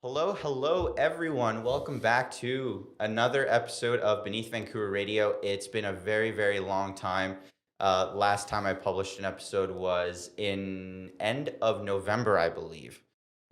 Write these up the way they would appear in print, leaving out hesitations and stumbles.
Hello, everyone. Welcome back to another episode of Beneath Vancouver Radio. It's been a very, very long time. Last time I published an episode was in end of November, I believe.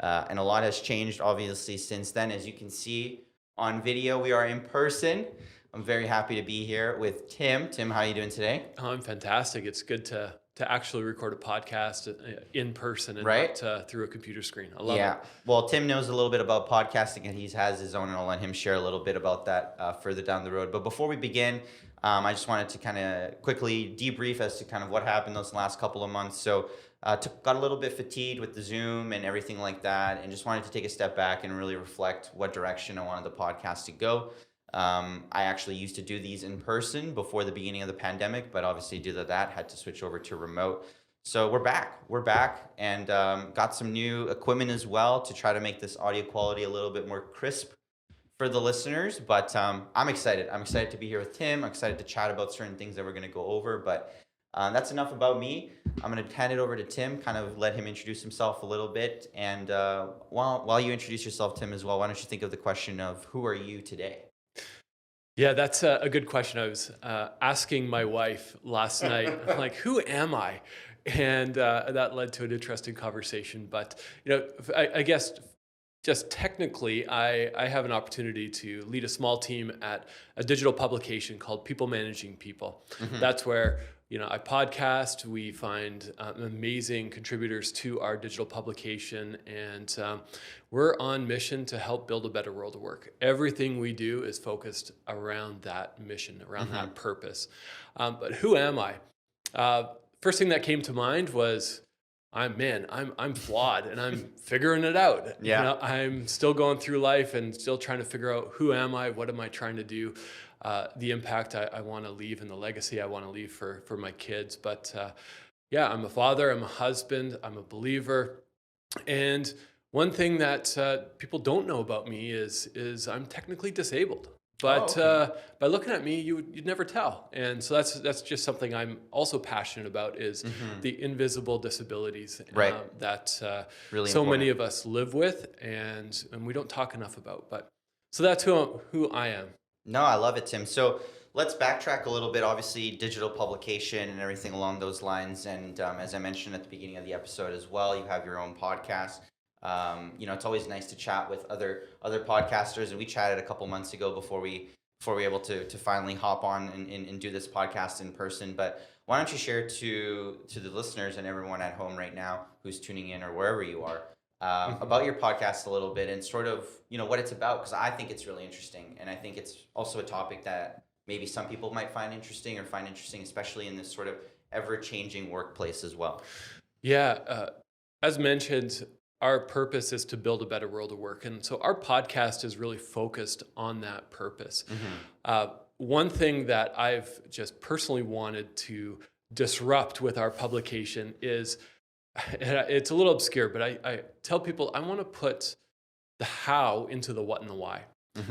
And a lot has changed, obviously, since then. As you can see on video, we are in person. I'm very happy to be here with Tim. Tim, how are you doing today? Oh, I'm fantastic. It's good to actually record a podcast in person and Right? not through a computer screen. I love Yeah. it. Well, Tim knows a little bit about podcasting and he has his own, and I'll let him share a little bit about that further down the road. But before we begin, I just wanted to kind of quickly debrief as to kind of what happened those last couple of months. So, got a little bit fatigued with the Zoom and everything like that, and just wanted to take a step back and really reflect what direction I wanted the podcast to go. I actually used to do these in person before the beginning of the pandemic, but obviously due to that, had to switch over to remote. So we're back, and got some new equipment as well to try to make this audio quality a little bit more crisp for the listeners. But I'm excited. I'm excited to be here with Tim. I'm excited to chat about certain things that we're going to go over. But that's enough about me. I'm going to hand it over to Tim, kind of let him introduce himself a little bit. And while you introduce yourself, Tim, as well, why don't you think of the question of who are you today? Yeah, that's a good question. I was asking my wife last night, like, who am I? And that led to an interesting conversation. But, I guess just technically, I have an opportunity to lead a small team at a digital publication called People Managing People. Mm-hmm. That's where, I podcast. We find amazing contributors to our digital publication, and we're on mission to help build a better world of work. Everything we do is focused around that mission, around that purpose. But who am I? First thing that came to mind was, I'm flawed and I'm figuring it out. Yeah. I'm still going through life and still trying to figure out who am I, what am I trying to do, the impact I want to leave and the legacy I want to leave for my kids. But yeah, I'm a father, I'm a husband, I'm a believer. And one thing that people don't know about me is I'm technically disabled. But okay. By looking at me, you'd never tell. And so that's just something I'm also passionate about is the invisible disabilities Right. That Really so important. many of us live with and we don't talk enough about. But so that's who I am. No, I love it, Tim. So let's backtrack a little bit. Obviously, digital publication and everything along those lines. And as I mentioned at the beginning of the episode as well, you have your own podcast. It's always nice to chat with other podcasters, and we chatted a couple months ago before we were able to finally hop on and do this podcast in person. But why don't you share to the listeners and everyone at home right now who's tuning in or wherever you are about your podcast a little bit and sort of what it's about, because I think it's really interesting, and I think it's also a topic that maybe some people might find interesting, especially in this sort of ever-changing workplace as well. Yeah, as mentioned, our purpose is to build a better world of work. And so our podcast is really focused on that purpose. One thing that I've just personally wanted to disrupt with our publication is, it's a little obscure, but I tell people I want to put the how into the what and the why.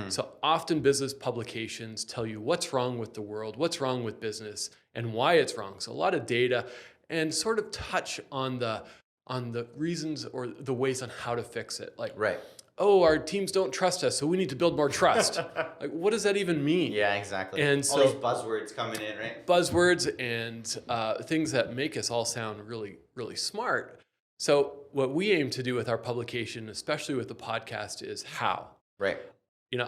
So often business publications tell you what's wrong with the world, what's wrong with business, and why it's wrong. So a lot of data and sort of touch on the reasons or the ways on how to fix it. Like, Right. oh, our teams don't trust us, so we need to build more trust. Like, what does that even mean? Yeah, exactly. And all so these buzzwords coming in, right? buzzwords and things that make us all sound really, really smart. So what we aim to do with our publication, especially with the podcast, is how. Right.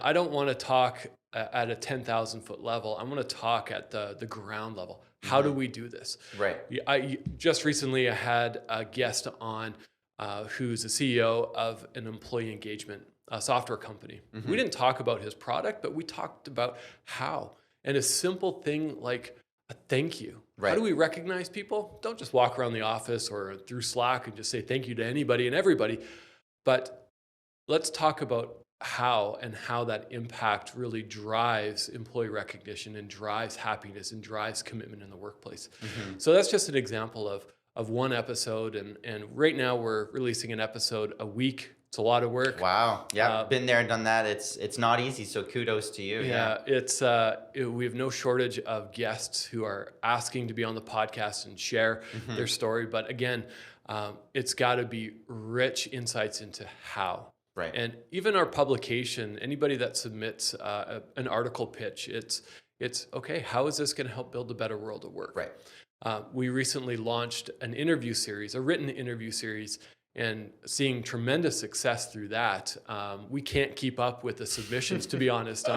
I don't want to talk at a 10,000 foot level. I want to talk at the ground level. How do we do this? Right. I just recently had a guest on who's the CEO of an employee engagement software company. We didn't talk about his product, but we talked about how. And a simple thing like a thank you. Right. How do we recognize people? Don't just walk around the office or through Slack and just say thank you to anybody and everybody. But let's talk about how that impact really drives employee recognition and drives happiness and drives commitment in the workplace. So that's just an example of one episode. And right now we're releasing an episode a week. It's a lot of work. Wow. Yeah, been there and done that. It's not easy. So kudos to you. Yeah, we have no shortage of guests who are asking to be on the podcast and share their story. But again, it's got to be rich insights into how. Right. And even our publication, anybody that submits an article pitch, it's okay, how is this going to help build a better world of work? Right. We recently launched an interview series, a written interview series, and seeing tremendous success through that. We can't keep up with the submissions, to be honest,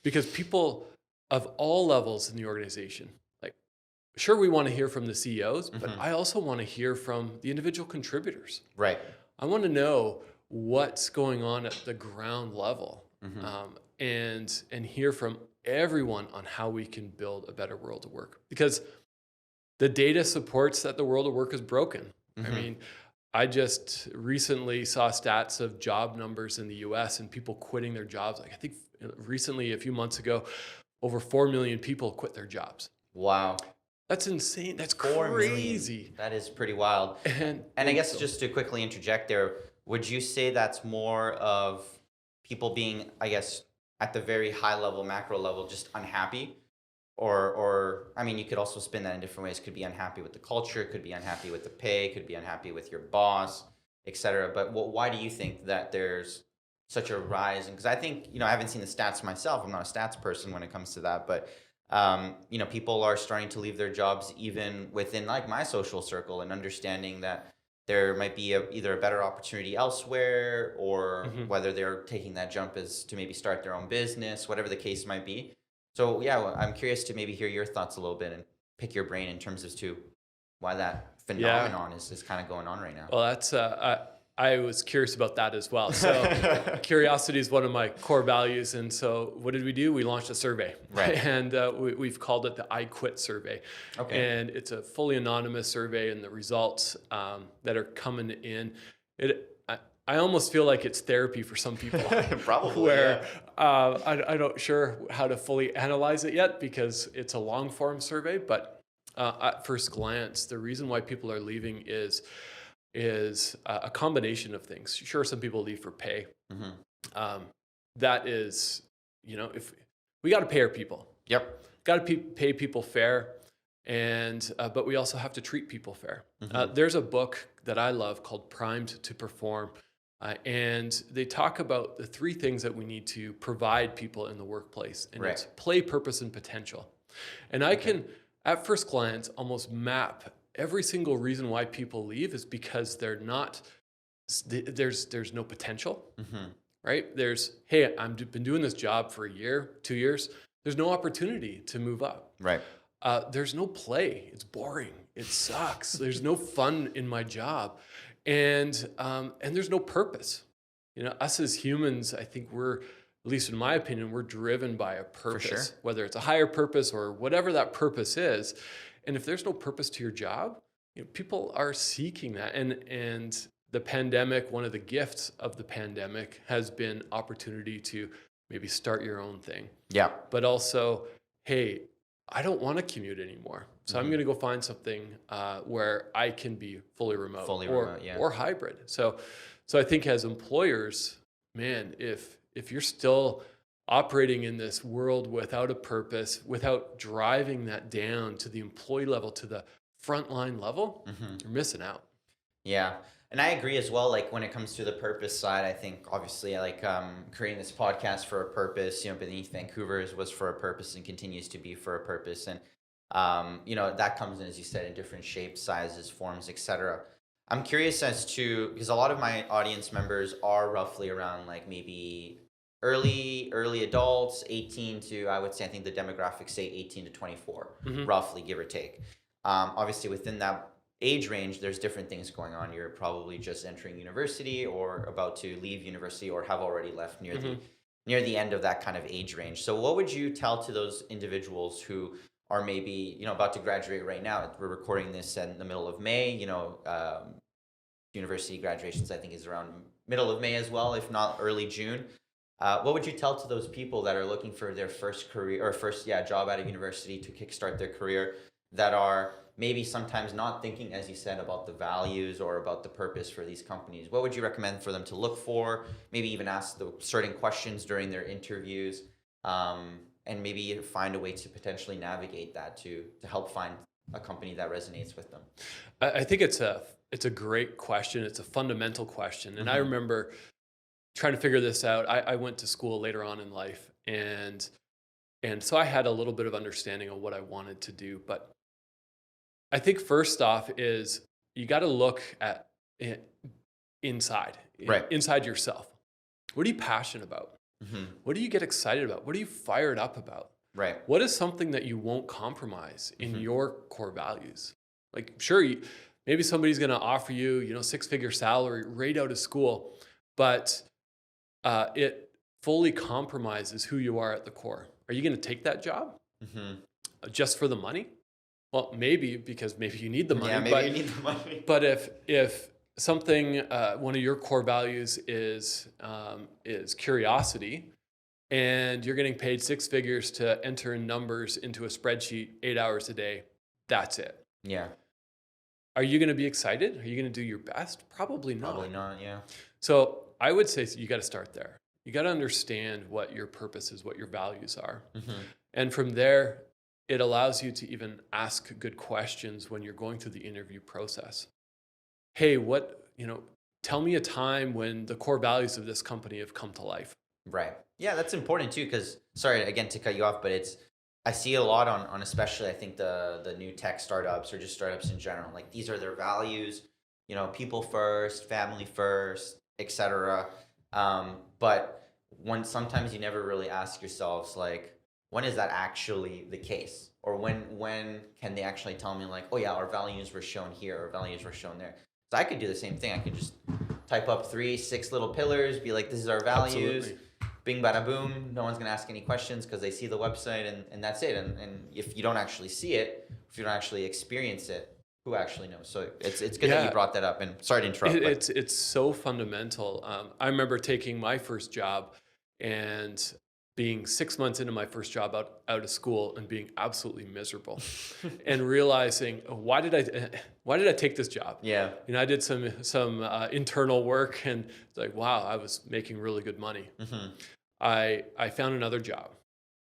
because people of all levels in the organization, like, sure, we want to hear from the CEOs, but I also want to hear from the individual contributors. Right. I want to know what's going on at the ground level, and hear from everyone on how we can build a better world of work. Because the data supports that the world of work is broken. I mean, I just recently saw stats of job numbers in the US and people quitting their jobs. Like, I think recently, a few months ago, over 4 million people quit their jobs. Wow. That's insane. That's 4 million. crazy. That is pretty wild. And I guess just to quickly interject there, would you say that's more of people being, I guess, at the very high level, macro level, just unhappy? Or I mean, you could also spin that in different ways. Could be unhappy with the culture, could be unhappy with the pay, could be unhappy with your boss, etc. But why do you think that there's such a rise? Because I think, I haven't seen the stats myself. I'm not a stats person when it comes to that. But, people are starting to leave their jobs even within like my social circle, and understanding that there might be either a better opportunity elsewhere, or whether they're taking that jump as to maybe start their own business, whatever the case might be. So yeah, I'm curious to maybe hear your thoughts a little bit and pick your brain in terms as to why that phenomenon is kind of going on right now. Well, that's I was curious about that as well. So curiosity is one of my core values. And so what did we do? We launched a survey. Right. And we've called it the I Quit survey. Okay. And it's a fully anonymous survey, and the results that are coming in, I almost feel like it's therapy for some people. Probably. Where I don't sure how to fully analyze it yet, because it's a long form survey. But at first glance, the reason why people are leaving is a combination of things. Sure, some people leave for pay. That is, if we got to pay our people. Yep. Got to pay people fair, and but we also have to treat people fair. There's a book that I love called Primed to Perform. And they talk about the 3 things that we need to provide people in the workplace. And it's play, purpose, and potential. And I can, at first glance, almost map every single reason why people leave is because they're not, there's no potential, right? There's, hey, I've been doing this job for a year, 2 years. There's no opportunity to move up. Right. There's no play. It's boring. It sucks. There's no fun in my job. And there's no purpose. Us as humans, I think we're, at least in my opinion, we're driven by a purpose, whether it's a higher purpose or whatever that purpose is. And if there's no purpose to your job, people are seeking that. And the pandemic, one of the gifts of the pandemic has been opportunity to maybe start your own thing. Yeah. But also, hey, I don't want to commute anymore. So I'm going to go find something where I can be fully remote, or hybrid. So I think as employers, man, if you're still operating in this world without a purpose, without driving that down to the employee level, to the frontline level, you're missing out. Yeah. And I agree as well. Like when it comes to the purpose side, I think obviously I like creating this podcast for a purpose. Beneath Vancouver was for a purpose and continues to be for a purpose. And that comes in, as you said, in different shapes, sizes, forms, etc. I'm curious as to, because a lot of my audience members are roughly around like maybe early adults, 18 to, I would say, I think the demographics say 18 to 24, roughly, give or take. Obviously within that age range, there's different things going on. You're probably just entering university or about to leave university or have already left near the end of that kind of age range. So what would you tell to those individuals who are maybe, about to graduate right now? We're recording this in the middle of May. University graduations, I think, is around middle of May as well, if not early June. What would you tell to those people that are looking for their first career or first job out of university to kickstart their career, that are maybe sometimes not thinking, as you said, about the values or about the purpose for these companies? What would you recommend for them to look for? Maybe even ask the certain questions during their interviews, and maybe find a way to potentially navigate that to help find a company that resonates with them. I think it's a great question. It's a fundamental question. And I remember trying to figure this out. I went to school later on in life, and so I had a little bit of understanding of what I wanted to do. But I think first off is you got to look at it inside, Right. inside yourself. What are you passionate about? Mm-hmm. What do you get excited about? What are you fired up about? Right. What is something that you won't compromise in Mm-hmm. your core values? Like, sure, maybe somebody's going to offer you, 6-figure salary right out of school, but it fully compromises who you are at the core. Are you going to take that job just for the money? Well, maybe, because maybe you need the money. Yeah, maybe you need the money. But if something, one of your core values is curiosity, and you're getting paid 6 figures to enter numbers into a spreadsheet 8 hours a day, that's it. Yeah. Are you going to be excited? Are you going to do your best? Probably not. Probably not. Yeah. So I would say you got to start there. You got to understand what your purpose is, what your values are. Mm-hmm. And from there, it allows you to even ask good questions when you're going through the interview process. Hey, tell me a time when the core values of this company have come to life. Right. Yeah, that's important too, because sorry again to cut you off, but I see a lot on especially I think the new tech startups or just startups in general. Like these are their values, people first, family first, etc. But sometimes you never really ask yourselves like, when is that actually the case? Or when can they actually tell me like, oh yeah, our values were shown here, our values were shown there. So I could do the same thing. I could just type up 3-6 little pillars, be like, this is our values. Absolutely. Bing, bada, boom. No one's going to ask any questions because they see the website and that's it. And if you don't actually see it, if you don't actually experience it, who actually knows? So it's good that you brought that up. And sorry to interrupt. It's so fundamental. I remember taking my first job and being 6 months into my first job out of school and being absolutely miserable and realizing, why did I take this job? Yeah. I did some internal work, and it's like, wow, I was making really good money. Mm-hmm. I found another job.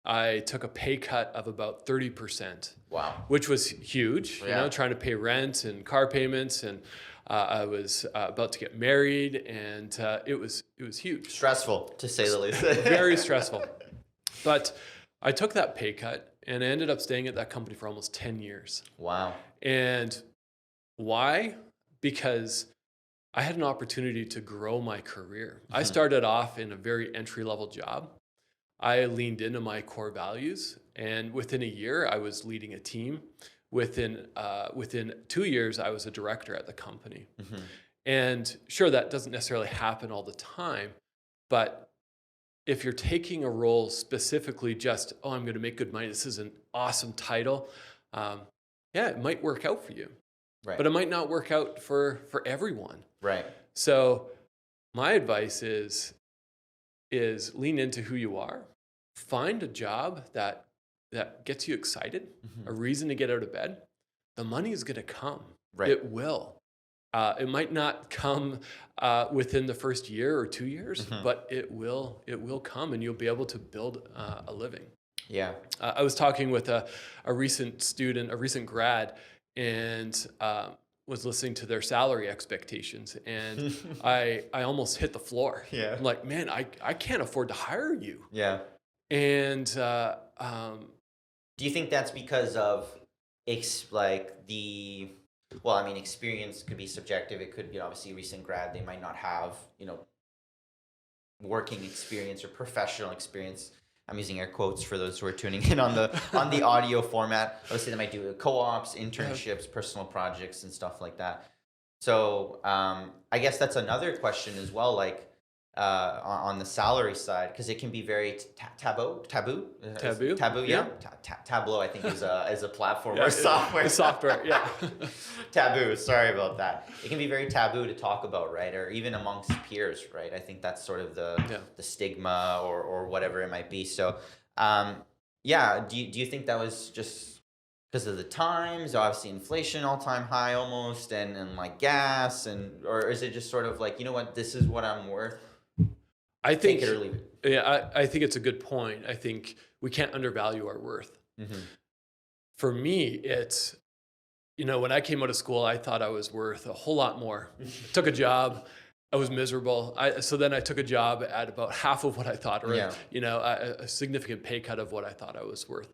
I took a pay cut of about 30%. Wow. Which was huge, Yeah. Trying to pay rent and car payments, and I was about to get married, and it was huge. Stressful, to say the least. Very stressful. But I took that pay cut, and I ended up staying at that company for almost 10 years. Wow. And why? Because I had an opportunity to grow my career. I started off in a very entry-level job. I leaned into my core values, and within a year, I was leading a team. Within 2 years, I was a director at the company. Mm-hmm. And sure, that doesn't necessarily happen all the time, but if you're taking a role specifically just, I'm going to make good money, this is an awesome title, it might work out for you. Right. But it might not work out for everyone. Right. So my advice is lean into who you are. Find a job that gets you excited, a reason to get out of bed. The money is going to come. Right. It will. It might not come within the first year or 2 years, but it will come, and you'll be able to build a living. Yeah. I was talking with a recent student, a recent grad, and was listening to their salary expectations, and I almost hit the floor. Yeah. I'm like, man, I can't afford to hire you. Yeah. And do you think that's because of experience could be subjective. It could be obviously recent grad. They might not have, working experience or professional experience. I'm using air quotes for those who are tuning in on the audio format. Obviously, they might do co-ops, internships, personal projects, and stuff like that. So I guess that's another question as well, like on the salary side, because it can be very taboo. Yeah. Tableau, I think, is a platform or software. Software, yeah. Taboo. Sorry about that. It can be very taboo to talk about, right? Or even amongst peers, right? I think that's sort of the stigma or whatever it might be. So, do you think that was just because of the times, obviously inflation all-time high almost, and like gas, or is it just sort of like, you know what, this is what I'm worth? I think, take it or leave it. Yeah, I think it's a good point. I think we can't undervalue our worth. Mm-hmm. For me, it's, when I came out of school, I thought I was worth a whole lot more. Took a job, I was miserable. So then I took a job at about half of what I thought, or Yeah. a significant pay cut of what I thought I was worth.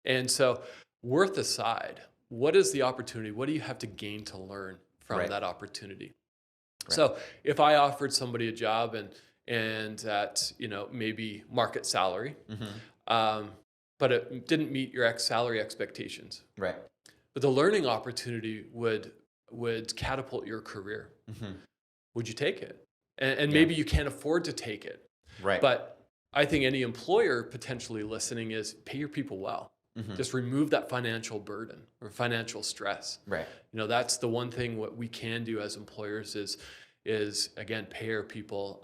And so, worth aside, what is the opportunity? What do you have to gain to learn from Right. that opportunity? Right. So if I offered somebody a job and at maybe market salary, but it didn't meet your salary expectations, Right. but the learning opportunity would catapult your career, would you take it? And Yeah. maybe you can't afford to take it, Right. but I think any employer potentially listening is pay your people well. Just remove that financial burden or financial stress. Right. That's the one thing what we can do as employers is again, pay our people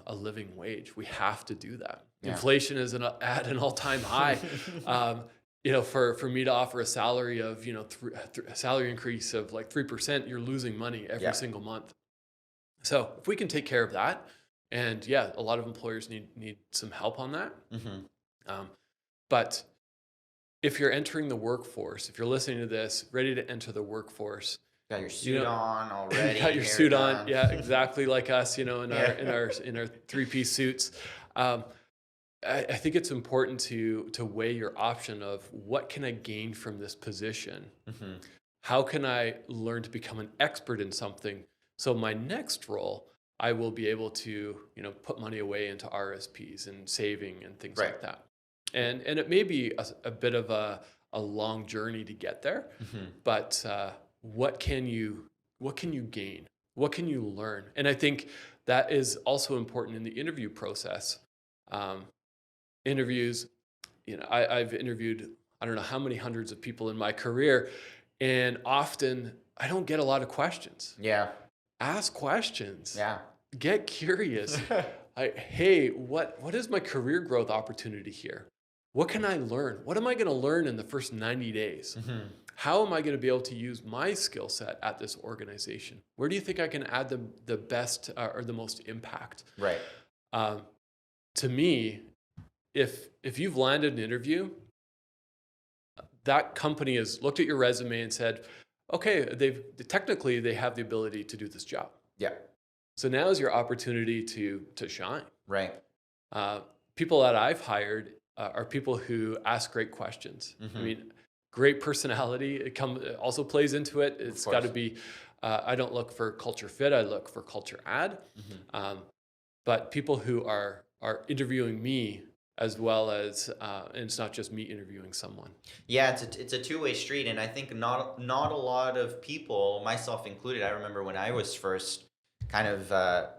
a living wage. We have to do that. Yeah. Inflation is at an all-time high. For me to offer a salary of, a salary increase of like 3%, you're losing money every single month. So if we can take care of that, and a lot of employers need some help on that. But if you're entering the workforce, if you're listening to this, ready to enter the workforce, got your suit on already. got your suit on, exactly like us, in our Yeah. in our 3-piece suits. I think it's important to weigh your option of what can I gain from this position? How can I learn to become an expert in something? So my next role, I will be able to, put money away into RSPs and saving and things like that. And it may be a bit of a long journey to get there, but what can you gain? What can you learn? And I think that is also important in the interview process. Interviews, I've interviewed I don't know how many hundreds of people in my career, and often I don't get a lot of questions. Yeah. Ask questions. Yeah. Get curious. Hey, what is my career growth opportunity here? What can I learn? What am I going to learn in the first 90 days? How am I going to be able to use my skill set at this organization? Where do you think I can add the best or the most impact? Right. To me, if you've landed an interview, that company has looked at your resume and said, okay, they have the ability to do this job. Yeah. So now is your opportunity to shine. Right. People that I've hired are people who ask great questions. I mean, great personality. It also plays into it. It's got to be. I don't look for culture fit. I look for culture add. But people who are interviewing me as well as, and it's not just me interviewing someone. Yeah, it's a two-way street, and I think not a lot of people, myself included. I remember when I was first kind of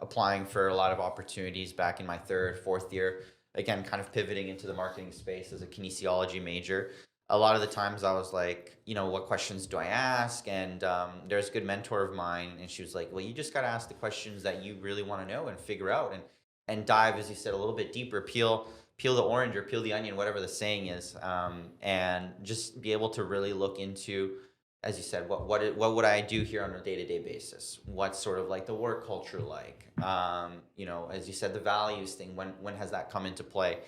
applying for a lot of opportunities back in my third, fourth year. Again, kind of pivoting into the marketing space as a kinesiology major. A lot of the times I was like, what questions do I ask? And there's a good mentor of mine, and she was like, well, you just got to ask the questions that you really want to know and figure out and dive, as you said, a little bit deeper, peel the orange or peel the onion, whatever the saying is, and just be able to really look into, as you said, what would I do here on a day-to-day basis? What's sort of like the work culture like? As you said, the values thing, when has that come into play?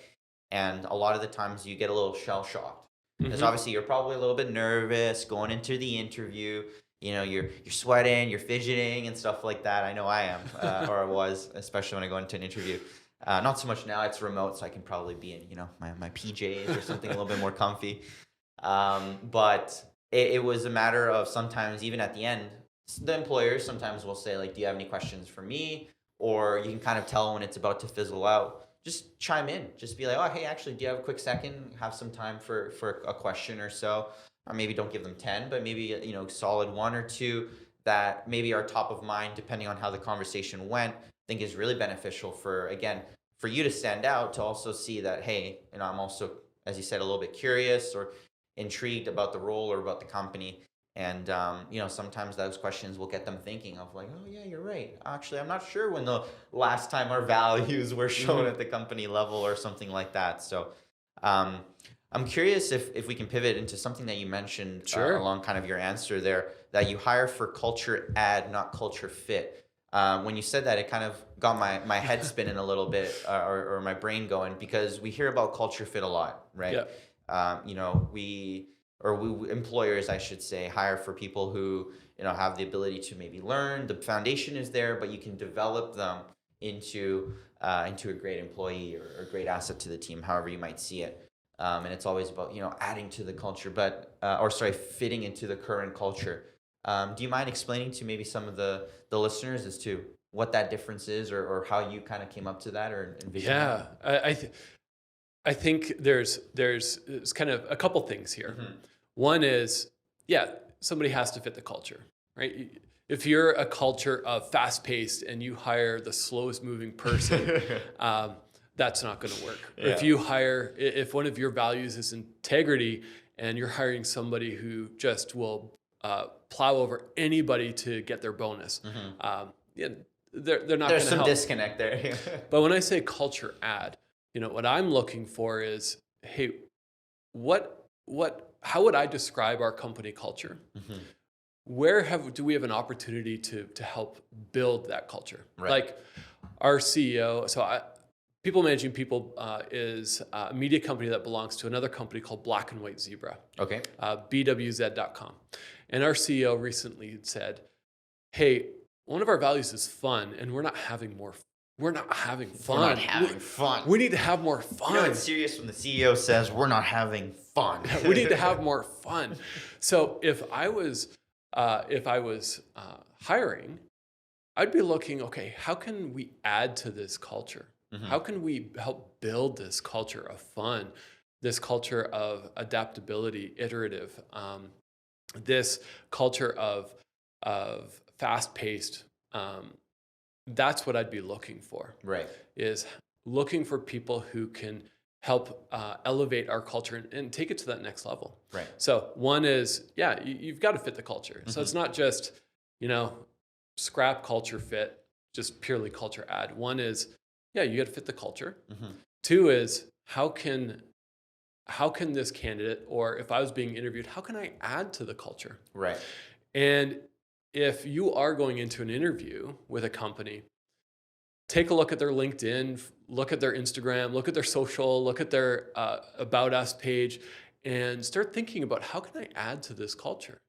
And a lot of the times you get a little shell-shocked. Because obviously you're probably a little bit nervous going into the interview. You're sweating, you're fidgeting and stuff like that. I know I am, or I was, especially when I go into an interview. Not so much now, it's remote, so I can probably be in, my PJs or something a little bit more comfy. But it was a matter of sometimes, even at the end, the employers sometimes will say, like, do you have any questions for me? Or you can kind of tell when it's about to fizzle out. Just chime in. Just be like, oh, hey, actually, do you have a quick second? Have some time for a question or so. Or maybe don't give them 10, but maybe, solid 1 or 2 that maybe are top of mind, depending on how the conversation went. I think is really beneficial for you to stand out, to also see that, hey, I'm also, as you said, a little bit curious or intrigued about the role or about the company. And, sometimes those questions will get them thinking of like, oh, yeah, you're right. Actually, I'm not sure when the last time our values were shown at the company level or something like that. So I'm curious if we can pivot into something that you mentioned along kind of your answer there, that you hire for culture add, not culture fit. When you said that, it kind of got my head spinning a little bit or my brain going, because we hear about culture fit a lot, right? Yeah. employers, I should say, hire for people who, have the ability to maybe learn. The foundation is there, but you can develop them into a great employee or a great asset to the team, however you might see it. And it's always about, adding to the culture, fitting into the current culture. Do you mind explaining to maybe some of the listeners as to what that difference is, or how you kind of came up to that or envisioned that? Yeah, I think there's kind of a couple things here. One is, somebody has to fit the culture, right? If you're a culture of fast-paced and you hire the slowest moving person, that's not going to work. Yeah. If one of your values is integrity and you're hiring somebody who just will plow over anybody to get their bonus, they're not going to help. There's some disconnect there. But when I say culture add, what I'm looking for is, hey, how would I describe our company culture? Do we have an opportunity to help build that culture? Right. Like our CEO, People Managing People is a media company that belongs to another company called Black and White Zebra. Okay. BWZ.com. And our CEO recently said, hey, one of our values is fun, and we're not having fun. We're not having fun. We need to have more fun. It's serious when the CEO says we're not having fun. We need to have more fun. So if I was hiring, I'd be looking, okay, how can we add to this culture? How can we help build this culture of fun, this culture of adaptability, iterative, this culture of fast-paced? That's what I'd be looking for. Right. Is looking for people who can help elevate our culture and take it to that next level. Right. So one is, you've got to fit the culture. So it's not just, scrap culture fit, just purely culture add. One is, you got to fit the culture. Two is, how can this candidate, or if I was being interviewed, how can I add to the culture? Right. And if you are going into an interview with a company, take a look at their LinkedIn, look at their Instagram, look at their social, look at their About Us page, and start thinking about, how can I add to this culture?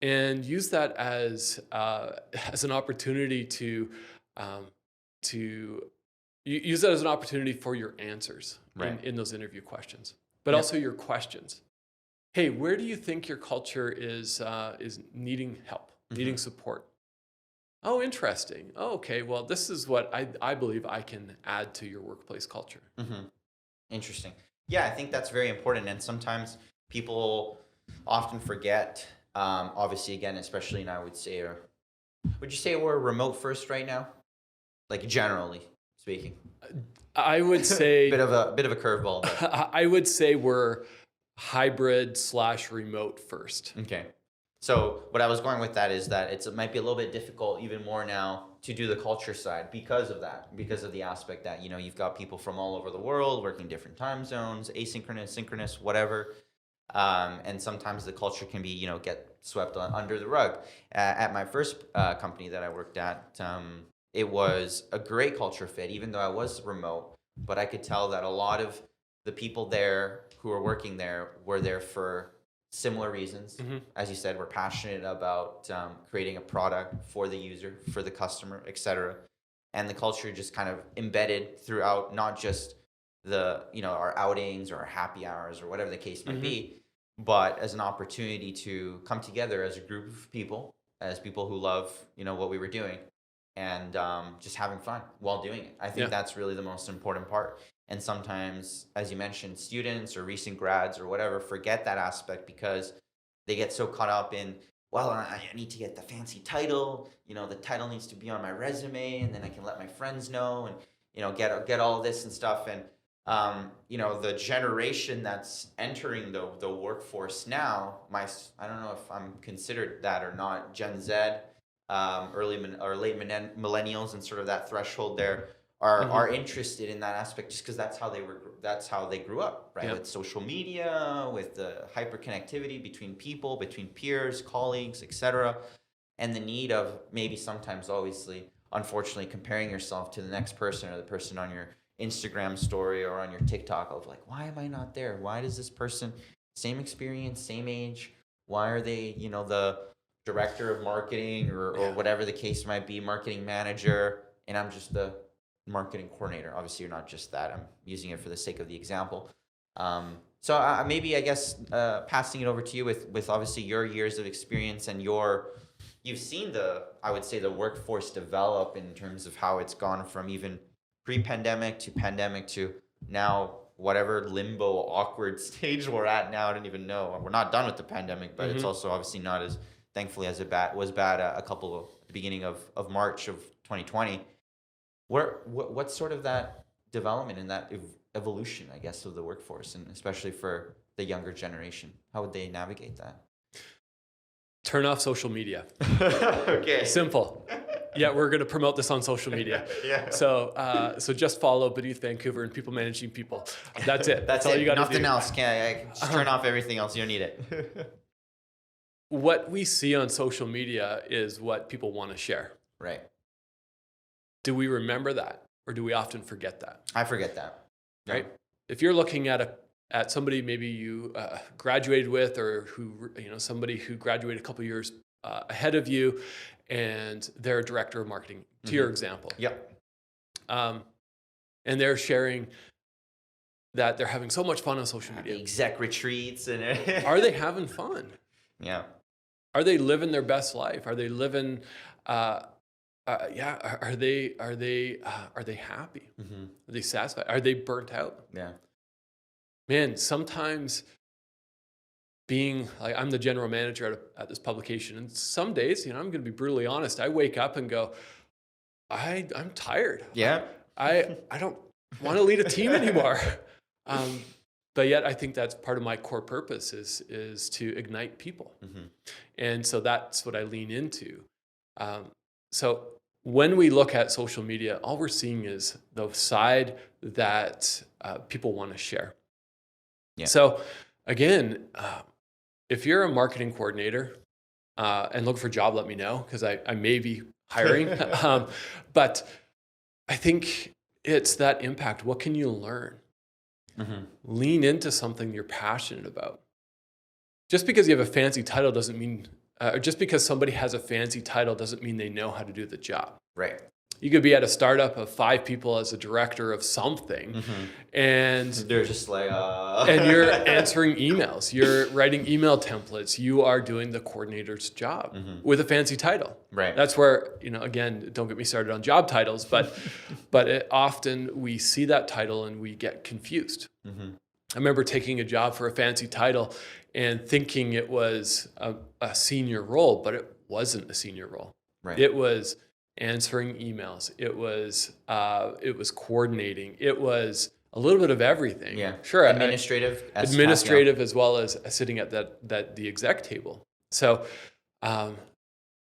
And use that as an opportunity to use that as an opportunity for your answers in those interview questions, but also your questions. Hey, where do you think your culture is needing help, needing support? Oh, interesting. Oh, okay. Well, this is what I believe I can add to your workplace culture. Interesting. Yeah, I think that's very important. And sometimes people often forget, obviously, again, especially now, would you say we're remote first right now? Like generally speaking? I would say bit of a curveball there. I would say we're hybrid/remote first. Okay. So what I was going with that is that it might be a little bit difficult even more now to do the culture side because of the aspect that, you've got people from all over the world working different time zones, asynchronous, synchronous, whatever. And sometimes the culture can be, get swept under the rug. At my first company that I worked at, it was a great culture fit, even though I was remote. But I could tell that a lot of the people there who were working there were there for similar reasons. As you said, we're passionate about creating a product for the user, for the customer, etc. And the culture just kind of embedded throughout, not just our outings or our happy hours or whatever the case might be, but as an opportunity to come together as a group of people, as people who love, what we were doing, and just having fun while doing it. I think that's really the most important part. And sometimes, as you mentioned, students or recent grads or whatever forget that aspect because they get so caught up in, well, I need to get the fancy title. The title needs to be on my resume, and then I can let my friends know, and get all this and stuff. And the generation that's entering the workforce now, I don't know if I'm considered that or not, Gen Z, early or late millennials, and sort of that threshold there are interested in that aspect just because that's how they grew up, right? With social media, with the hyper connectivity between people, between peers, colleagues, etc. And the need of maybe sometimes, obviously, unfortunately, comparing yourself to the next person or the person on your Instagram story or on your TikTok of like, why am I not there? Why does this person same experience, same age? Why are they, the director of marketing or whatever the case might be, marketing manager, and I'm just the marketing coordinator? Obviously, you're not just that. I'm using it for the sake of the example. So maybe I guess passing it over to you with obviously your years of experience and you've seen I would say the workforce develop in terms of how it's gone from even pre-pandemic to pandemic to now whatever limbo awkward stage we're at now. I don't even know. We're not done with the pandemic, but it's also obviously not as thankfully as it was bad at the beginning of March of 2020. What's sort of that development and that evolution, I guess, of the workforce, and especially for the younger generation? How would they navigate that? Turn off social media. Okay. Simple. Yeah, we're going to promote this on social media. Yeah. So just follow Beneath Vancouver and People Managing People. That's it. That's all it. you got to do. Nothing else. Just turn off everything else. You don't need it. What we see on social media is what people want to share. Right. Do we remember that, or do we often forget that? I forget that. Right. If you're looking at somebody maybe you graduated with, or somebody who graduated a couple years ahead of you, and they're a director of marketing, to your example. Yep. And they're sharing that they're having so much fun on social media. The exec retreats and Are they having fun? Yeah. Are they living their best life? Are they living? Are they happy? Mm-hmm. Are they satisfied? Are they burnt out? Yeah. Man, sometimes being like, I'm the general manager at this publication, and some days, I'm going to be brutally honest, I wake up and go, I'm tired. Yeah. I don't want to lead a team anymore. But yet I think that's part of my core purpose is to ignite people. Mm-hmm. And so that's what I lean into. So when we look at social media, all we're seeing is the side that people want to share. Yeah. So again, if you're a marketing coordinator and look for a job, let me know, because I may be hiring. But I think it's that impact. What can you learn? Mm-hmm. Lean into something you're passionate about. Just because you have a fancy title doesn't mean, or just because somebody has a fancy title doesn't mean they know how to do the job. Right. You could be at a startup of 5 people as a director of something, and they're just like, and you're answering emails, you're writing email templates, you are doing the coordinator's job with a fancy title. Right. That's where, again, don't get me started on job titles, but often we see that title and we get confused. I remember taking a job for a fancy title and thinking it was a senior role, but it wasn't a senior role. Right. It was answering emails. It was coordinating. It was a little bit of everything. Yeah. Sure. Administrative As well as sitting at the exec table. So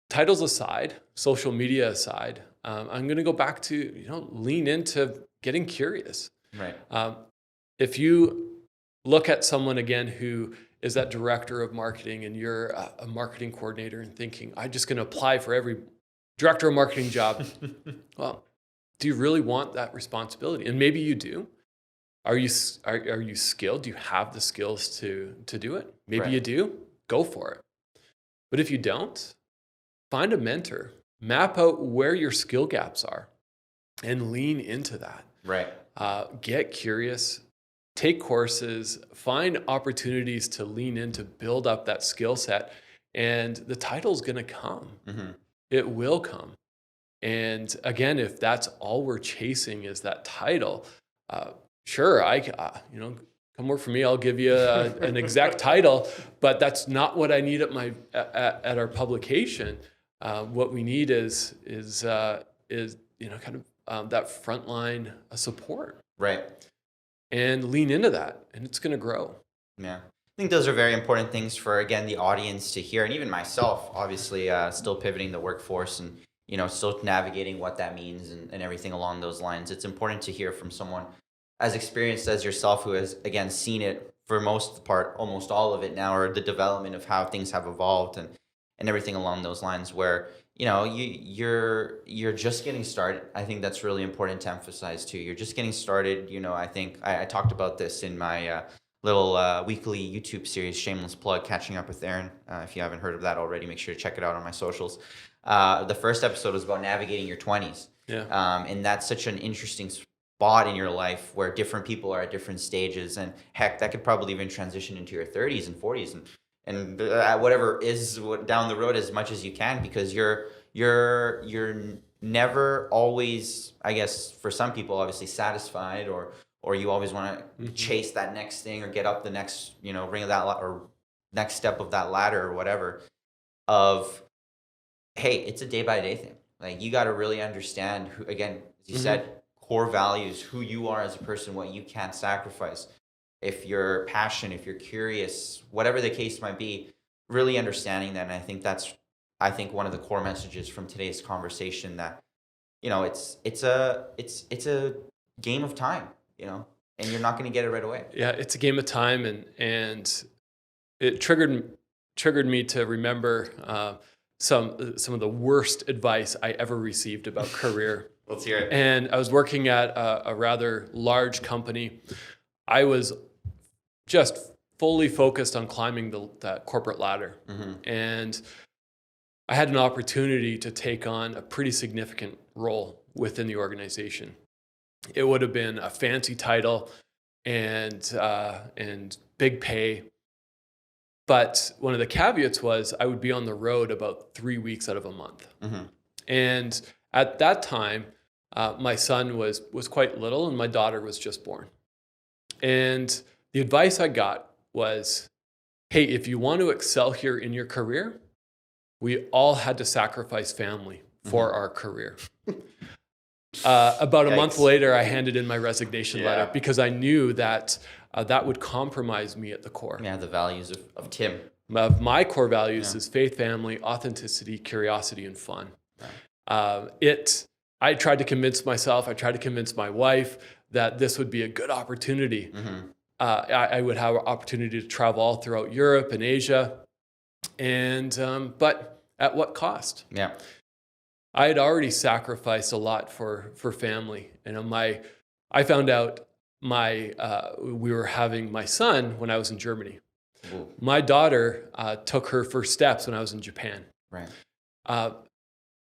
titles aside, social media aside, I'm going to go back to, lean into getting curious. Right. If you look at someone again who is that director of marketing and you're a marketing coordinator and thinking, I'm just going to apply for every director of marketing job. Well, do you really want that responsibility? And maybe you do. Are you skilled? Do you have the skills to do it? Maybe you do. Go for it. But if you don't, find a mentor. Map out where your skill gaps are and lean into that. Right. Get curious. Take courses. Find opportunities to lean in to build up that skill set. And the title's going to come. It will come. And again, if that's all we're chasing is that title, sure, come work for me. I'll give you an exact title, but that's not what I need at our publication. What we need is that frontline support. Right. And lean into that, and it's going to grow. Yeah. I think those are very important things for, again, the audience to hear, and even myself, obviously, still pivoting the workforce and, still navigating what that means and everything along those lines. It's important to hear from someone as experienced as yourself who has, again, seen it for most part, almost all of it now, or the development of how things have evolved and everything along those lines where, you're just getting started. I think that's really important to emphasize too. You're just getting started. I think I talked about this in my little weekly YouTube series, shameless plug, Catching Up with Aaron. If you haven't heard of that already, make sure to check it out on my socials. The first episode was about navigating your 20s. Yeah. And that's such an interesting spot in your life where different people are at different stages. And heck, that could probably even transition into your 30s and 40s and whatever is down the road as much as you can, because you're never always, I guess, for some people, obviously satisfied, or you always want to chase that next thing or get up the next, ring of that or next step of that ladder or whatever. Of, hey, it's a day by day thing. Like, you got to really understand who, again, as you said, core values, who you are as a person, what you can't sacrifice. If you're passionate, if you're curious, whatever the case might be, really understanding that. And I think one of the core messages from today's conversation, that, it's a game of time, and you're not going to get it right away. Yeah, it's a game of time, and it triggered me to remember some of the worst advice I ever received about career. Let's hear it. And I was working at a rather large company. I was just fully focused on climbing that corporate ladder. And I had an opportunity to take on a pretty significant role within the organization. It would have been a fancy title and big pay. But one of the caveats was I would be on the road about 3 weeks out of a month. And at that time, my son was quite little and my daughter was just born. And the advice I got was, hey, if you want to excel here in your career, we all had to sacrifice family for our career. About a month later, I handed in my resignation letter because I knew that that would compromise me at the core. Yeah, the values of Tim. My core values is faith, family, authenticity, curiosity, and fun. I tried to convince myself, I tried to convince my wife that this would be a good opportunity. I would have an opportunity to travel all throughout Europe and Asia, but at what cost? Yeah. I had already sacrificed a lot for family. I found out we were having my son when I was in Germany. Ooh. My daughter took her first steps when I was in Japan. Right.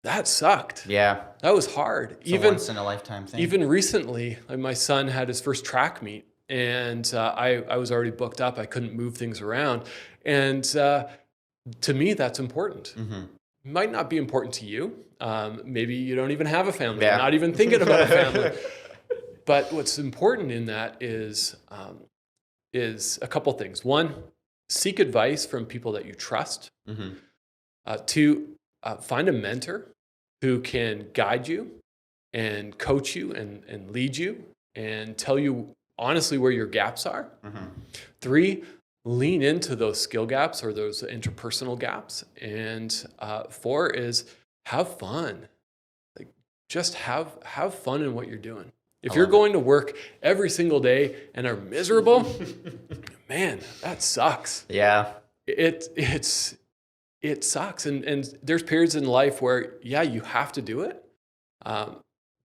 That sucked. Yeah. That was hard. It's a once in a lifetime thing. Even recently, my son had his first track meet, and I was already booked up. I couldn't move things around. And to me, that's important. It might not be important to you. Maybe you don't even have a family. You're not even thinking about a family. But what's important in that is a couple things. One, seek advice from people that you trust. Two, find a mentor who can guide you and coach you and lead you and tell you honestly where your gaps are. Three, lean into those skill gaps or those interpersonal gaps. And four is have fun. Like, just have fun in what you're doing. If you're going to work every single day and are miserable, man, that sucks. Yeah. It sucks. And there's periods in life where, you have to do it.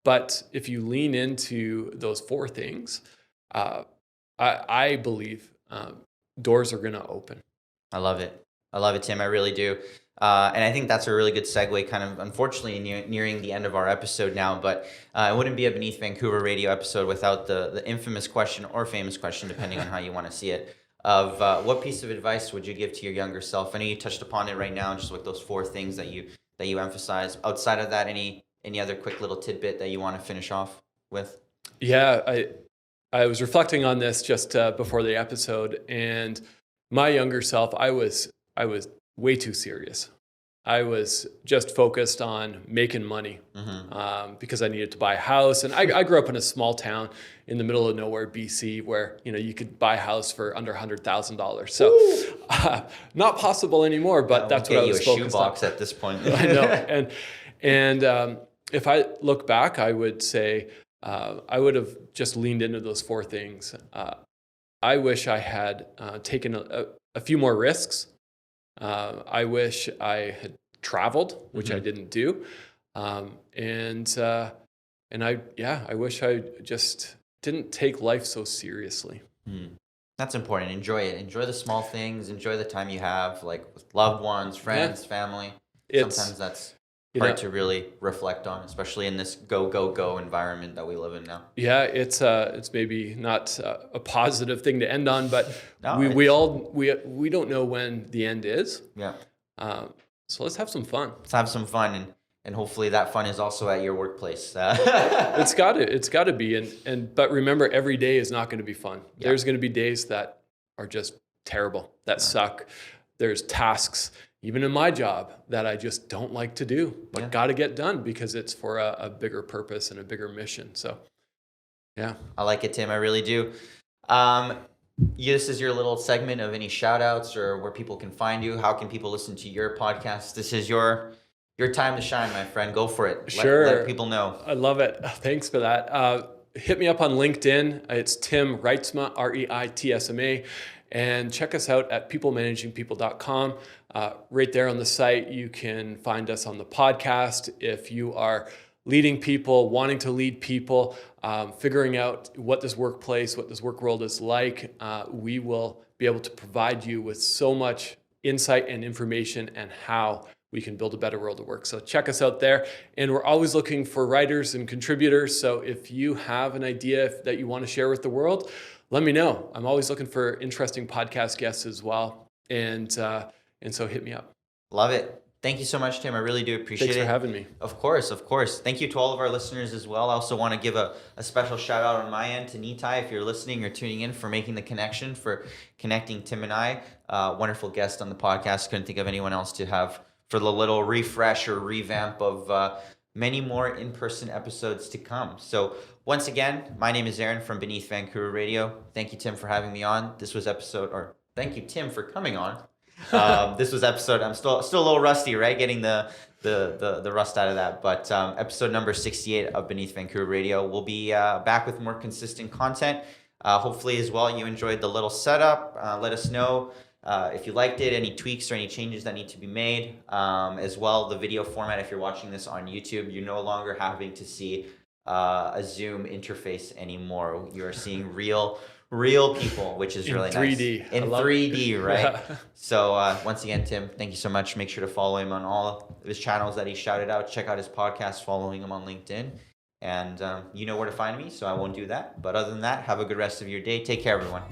But if you lean into those four things, I believe doors are going to open. I love it, Tim. I really do. And I think that's a really good segue, kind of unfortunately nearing the end of our episode now, but it wouldn't be a Beneath Vancouver Radio episode without the infamous question or famous question, depending on how you want to see it, of what piece of advice would you give to your younger self? I know you touched upon it right now, just with those four things that you emphasize. Outside of that, any other quick little tidbit that you want to finish off with? Yeah, I was reflecting on this just before the episode, and my younger self, I was way too serious. I was just focused on making money because I needed to buy a house. And I grew up in a small town in the middle of nowhere, BC, where you could buy a house for under $100,000. So not possible anymore, but that's what I was focused on. Get you a shoebox at this point. I know. And if I look back, I would say I would have just leaned into those four things. I wish I had taken a few more risks. I wish I had traveled, which I didn't do. And I wish I just didn't take life so seriously. That's important. Enjoy it. Enjoy the small things. Enjoy the time you have, like with loved ones, friends, family. Sometimes that's hard to really reflect on, especially in this go environment that we live in now. Yeah, it's maybe not a positive thing to end on, but No, we don't know when the end is. Yeah. So let's have some fun. Let's have some fun, and hopefully that fun is also at your workplace. It's got to be, but remember, every day is not going to be fun. Yeah. There's going to be days that are just terrible, that suck. There's tasks, even in my job, that I just don't like to do, but got to get done because it's for a bigger purpose and a bigger mission. So, yeah. I like it, Tim. I really do. This is your little segment of any shout outs or where people can find you. How can people listen to your podcast? This is your time to shine, my friend. Go for it. Sure. Let people know. I love it. Thanks for that. Hit me up on LinkedIn. It's Tim Reitsma, Reitsma. And check us out at peoplemanagingpeople.com. Right there on the site, you can find us on the podcast. If you are leading people, wanting to lead people, figuring out what this workplace, what this work world is like, we will be able to provide you with so much insight and information and how we can build a better world of work. So check us out there. And we're always looking for writers and contributors. So if you have an idea that you want to share with the world, let me know. I'm always looking for interesting podcast guests as well. And so hit me up. Love it. Thank you so much, Tim. I really do appreciate it. Thanks for having me. Of course. Thank you to all of our listeners as well. I also want to give a special shout out on my end to Nitai, if you're listening or tuning in, for making the connection, for connecting Tim and I. Wonderful guest on the podcast. Couldn't think of anyone else to have for the little refresh or revamp of many more in-person episodes to come. So once again, my name is Aaron from Beneath Vancouver Radio. Thank you, Tim, for having me on. Thank you, Tim, for coming on. This was episode, I'm still a little rusty, right? Getting the rust out of that. But episode number 68 of Beneath Vancouver Radio. We'll be back with more consistent content. Hopefully as well, you enjoyed the little setup. Let us know if you liked it, any tweaks or any changes that need to be made. As well, the video format, if you're watching this on YouTube, you're no longer having to see a Zoom interface anymore. You're seeing real people, which is really nice. In 3D, right? Yeah. So once again, Tim, thank you so much. Make sure to follow him on all of his channels that he shouted out. Check out his podcast, following him on LinkedIn. And you know where to find me, so I won't do that. But other than that, have a good rest of your day. Take care, everyone.